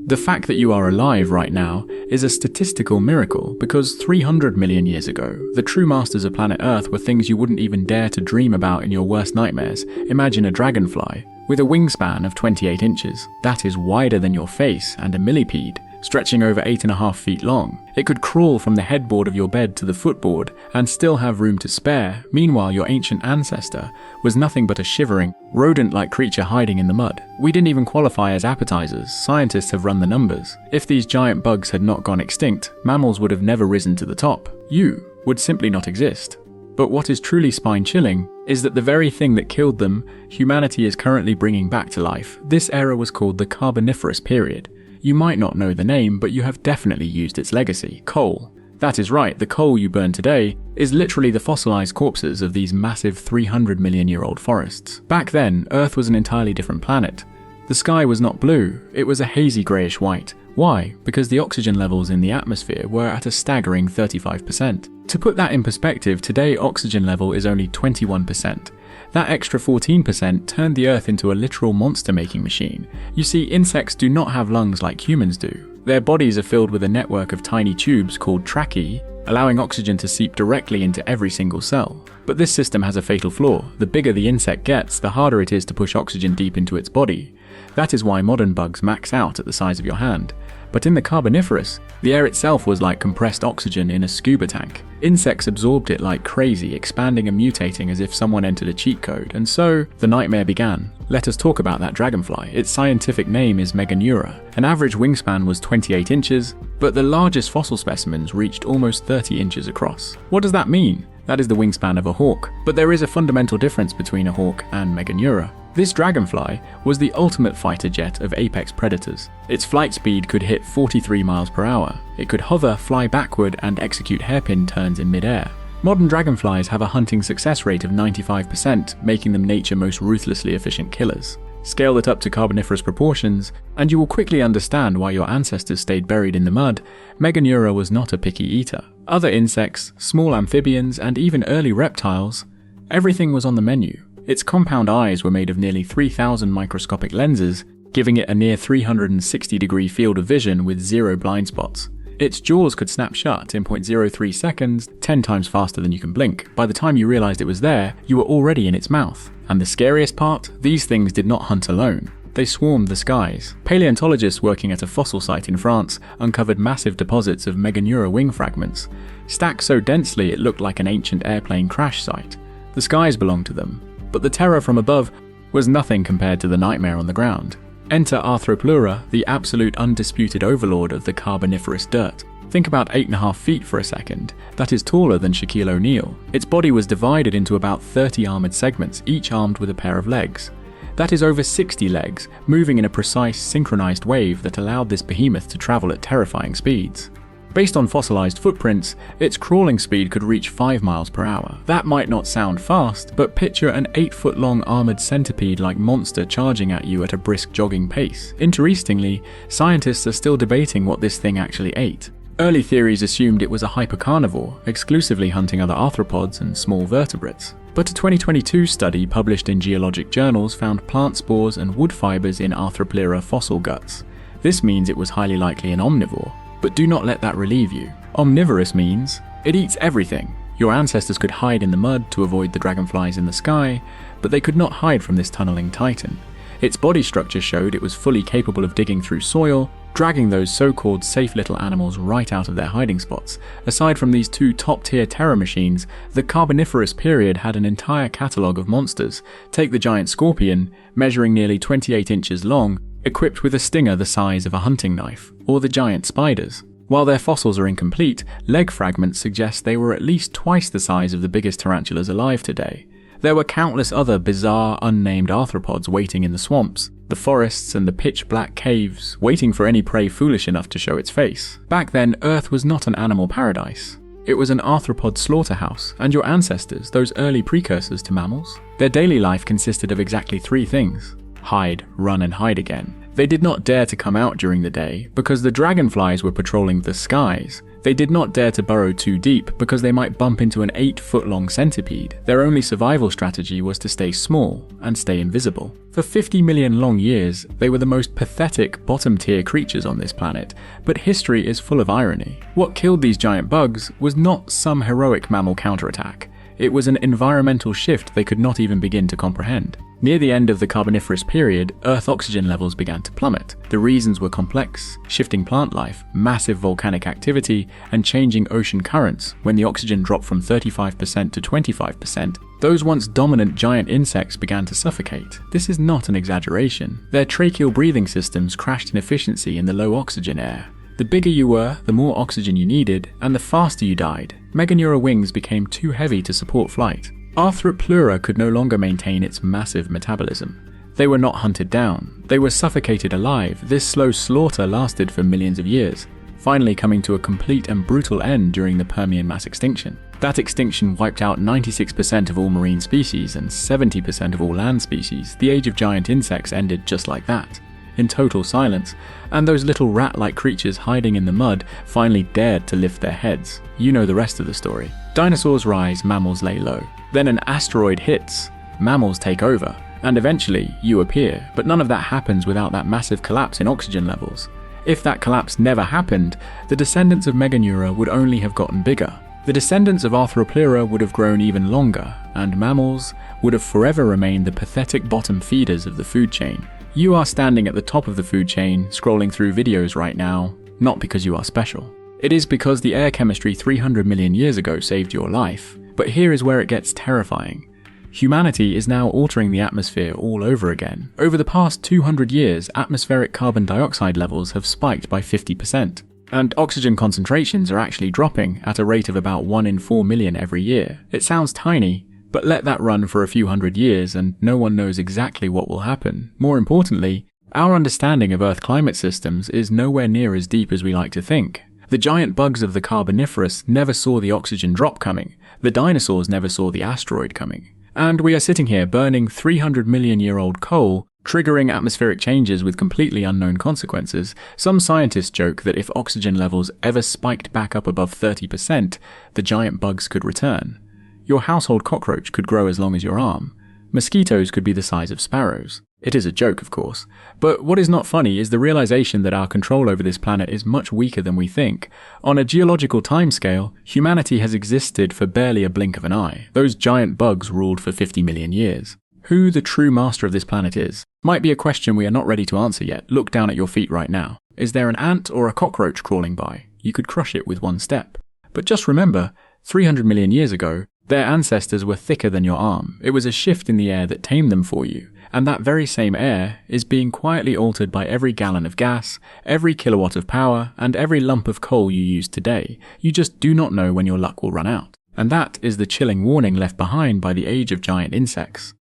The fact that you are alive right now is a statistical miracle because 300 million years ago, the true masters of planet Earth were things you wouldn't even dare to dream about in your worst nightmares. Imagine a dragonfly with a wingspan of 28 inches. That is wider than your face, and a millipede, stretching over 8.5 feet long. It could crawl from the headboard of your bed to the footboard and still have room to spare. Meanwhile, your ancient ancestor was nothing but a shivering, rodent-like creature hiding in the mud. We didn't even qualify as appetizers. Scientists have run the numbers. If these giant bugs had not gone extinct, mammals would have never risen to the top. You would simply not exist. But what is truly spine-chilling is that the very thing that killed them, humanity is currently bringing back to life. This era was called the Carboniferous Period. You might not know the name, but you have definitely used its legacy, coal. That is right, the coal you burn today is literally the fossilized corpses of these massive 300 million year old forests. Back then, Earth was an entirely different planet. The sky was not blue, it was a hazy greyish white. Why? Because the oxygen levels in the atmosphere were at a staggering 35%. To put that in perspective, today oxygen level is only 21%. That extra 14% turned the Earth into a literal monster-making machine. You see, insects do not have lungs like humans do. Their bodies are filled with a network of tiny tubes called tracheae, allowing oxygen to seep directly into every single cell. But this system has a fatal flaw. The bigger the insect gets, the harder it is to push oxygen deep into its body. That is why modern bugs max out at the size of your hand. But in the Carboniferous, the air itself was like compressed oxygen in a scuba tank. Insects absorbed it like crazy, expanding and mutating as if someone entered a cheat code, and so the nightmare began. Let us talk about that dragonfly. Its scientific name is Meganeura. An average wingspan was 28 inches, but the largest fossil specimens reached almost 30 inches across. What does that mean? That is the wingspan of a hawk. But there is a fundamental difference between a hawk and Meganeura. This dragonfly was the ultimate fighter jet of apex predators. Its flight speed could hit 43 miles per hour. It could hover, fly backward, and execute hairpin turns in mid-air. Modern dragonflies have a hunting success rate of 95%, making them nature's most ruthlessly efficient killers. Scale it up to Carboniferous proportions, and you will quickly understand why your ancestors stayed buried in the mud. Meganeura was not a picky eater. Other insects, small amphibians, and even early reptiles, everything was on the menu. Its compound eyes were made of nearly 3,000 microscopic lenses, giving it a near 360-degree field of vision with 0 blind spots. Its jaws could snap shut in 0.03 seconds, 10 times faster than you can blink. By the time you realized it was there, you were already in its mouth. And the scariest part? These things did not hunt alone. They swarmed the skies. Paleontologists working at a fossil site in France uncovered massive deposits of Meganeura wing fragments, stacked so densely it looked like an ancient airplane crash site. The skies belonged to them. But the terror from above was nothing compared to the nightmare on the ground. Enter Arthropleura, the absolute undisputed overlord of the Carboniferous dirt. Think about 8.5 feet for a second. That is taller than Shaquille O'Neal. Its body was divided into about 30 armoured segments, each armed with a pair of legs. That is over 60 legs, moving in a precise, synchronized wave that allowed this behemoth to travel at terrifying speeds. Based on fossilized footprints, its crawling speed could reach 5 miles per hour. That might not sound fast, but picture an 8-foot-long armored centipede-like monster charging at you at a brisk jogging pace. Interestingly, scientists are still debating what this thing actually ate. Early theories assumed it was a hypercarnivore, exclusively hunting other arthropods and small vertebrates. But a 2022 study published in geologic journals found plant spores and wood fibers in Arthropleura fossil guts. This means it was highly likely an omnivore. But do not let that relieve you. Omnivorous means it eats everything. Your ancestors could hide in the mud to avoid the dragonflies in the sky, but they could not hide from this tunneling titan. Its body structure showed it was fully capable of digging through soil, dragging those so-called safe little animals right out of their hiding spots. Aside from these two top-tier terror machines, the Carboniferous period had an entire catalogue of monsters. Take the giant scorpion, measuring nearly 28 inches long, equipped with a stinger the size of a hunting knife, or the giant spiders. While their fossils are incomplete, leg fragments suggest they were at least twice the size of the biggest tarantulas alive today. There were countless other bizarre, unnamed arthropods waiting in the swamps, the forests and the pitch-black caves, waiting for any prey foolish enough to show its face. Back then, Earth was not an animal paradise. It was an arthropod slaughterhouse, and your ancestors, those early precursors to mammals, their daily life consisted of exactly 3 things: hide, run, and hide again. They did not dare to come out during the day because the dragonflies were patrolling the skies. They did not dare to burrow too deep because they might bump into an 8-foot-long centipede. Their only survival strategy was to stay small and stay invisible. For 50 million long years, they were the most pathetic bottom-tier creatures on this planet, but history is full of irony. What killed these giant bugs was not some heroic mammal counterattack. It was an environmental shift they could not even begin to comprehend. Near the end of the Carboniferous period, Earth oxygen levels began to plummet. The reasons were complex: shifting plant life, massive volcanic activity, and changing ocean currents. When the oxygen dropped from 35% to 25%, those once dominant giant insects began to suffocate. This is not an exaggeration. Their tracheal breathing systems crashed in efficiency in the low oxygen air. The bigger you were, the more oxygen you needed, and the faster you died. Meganeura wings became too heavy to support flight. Arthropleura could no longer maintain its massive metabolism. They were not hunted down. They were suffocated alive. This slow slaughter lasted for millions of years, finally coming to a complete and brutal end during the Permian mass extinction. That extinction wiped out 96% of all marine species and 70% of all land species. The age of giant insects ended just like that, in total silence, and those little rat-like creatures hiding in the mud finally dared to lift their heads. You know the rest of the story. Dinosaurs rise, mammals lay low. Then an asteroid hits, mammals take over, and eventually you appear, but none of that happens without that massive collapse in oxygen levels. If that collapse never happened, the descendants of Meganeura would only have gotten bigger. The descendants of Arthropleura would have grown even longer, and mammals would have forever remained the pathetic bottom feeders of the food chain. You are standing at the top of the food chain, scrolling through videos right now, not because you are special. It is because the air chemistry 300 million years ago saved your life. But here is where it gets terrifying. Humanity is now altering the atmosphere all over again. Over the past 200 years, atmospheric carbon dioxide levels have spiked by 50%. And oxygen concentrations are actually dropping at a rate of about 1 in 4 million every year. It sounds tiny, but let that run for a few hundred years and no one knows exactly what will happen. More importantly, our understanding of Earth climate systems is nowhere near as deep as we like to think. The giant bugs of the Carboniferous never saw the oxygen drop coming. The dinosaurs never saw the asteroid coming. And we are sitting here burning 300 million year old coal, triggering atmospheric changes with completely unknown consequences. Some scientists joke that if oxygen levels ever spiked back up above 30%, the giant bugs could return. Your household cockroach could grow as long as your arm. Mosquitoes could be the size of sparrows. It is a joke, of course. But what is not funny is the realization that our control over this planet is much weaker than we think. On a geological timescale, humanity has existed for barely a blink of an eye. Those giant bugs ruled for 50 million years. Who the true master of this planet is might be a question we are not ready to answer yet. Look down at your feet right now. Is there an ant or a cockroach crawling by? You could crush it with one step. But just remember, 300 million years ago, their ancestors were thicker than your arm. It was a shift in the air that tamed them for you. And that very same air is being quietly altered by every gallon of gas, every kilowatt of power, and every lump of coal you use today. You just do not know when your luck will run out. And that is the chilling warning left behind by the age of giant insects.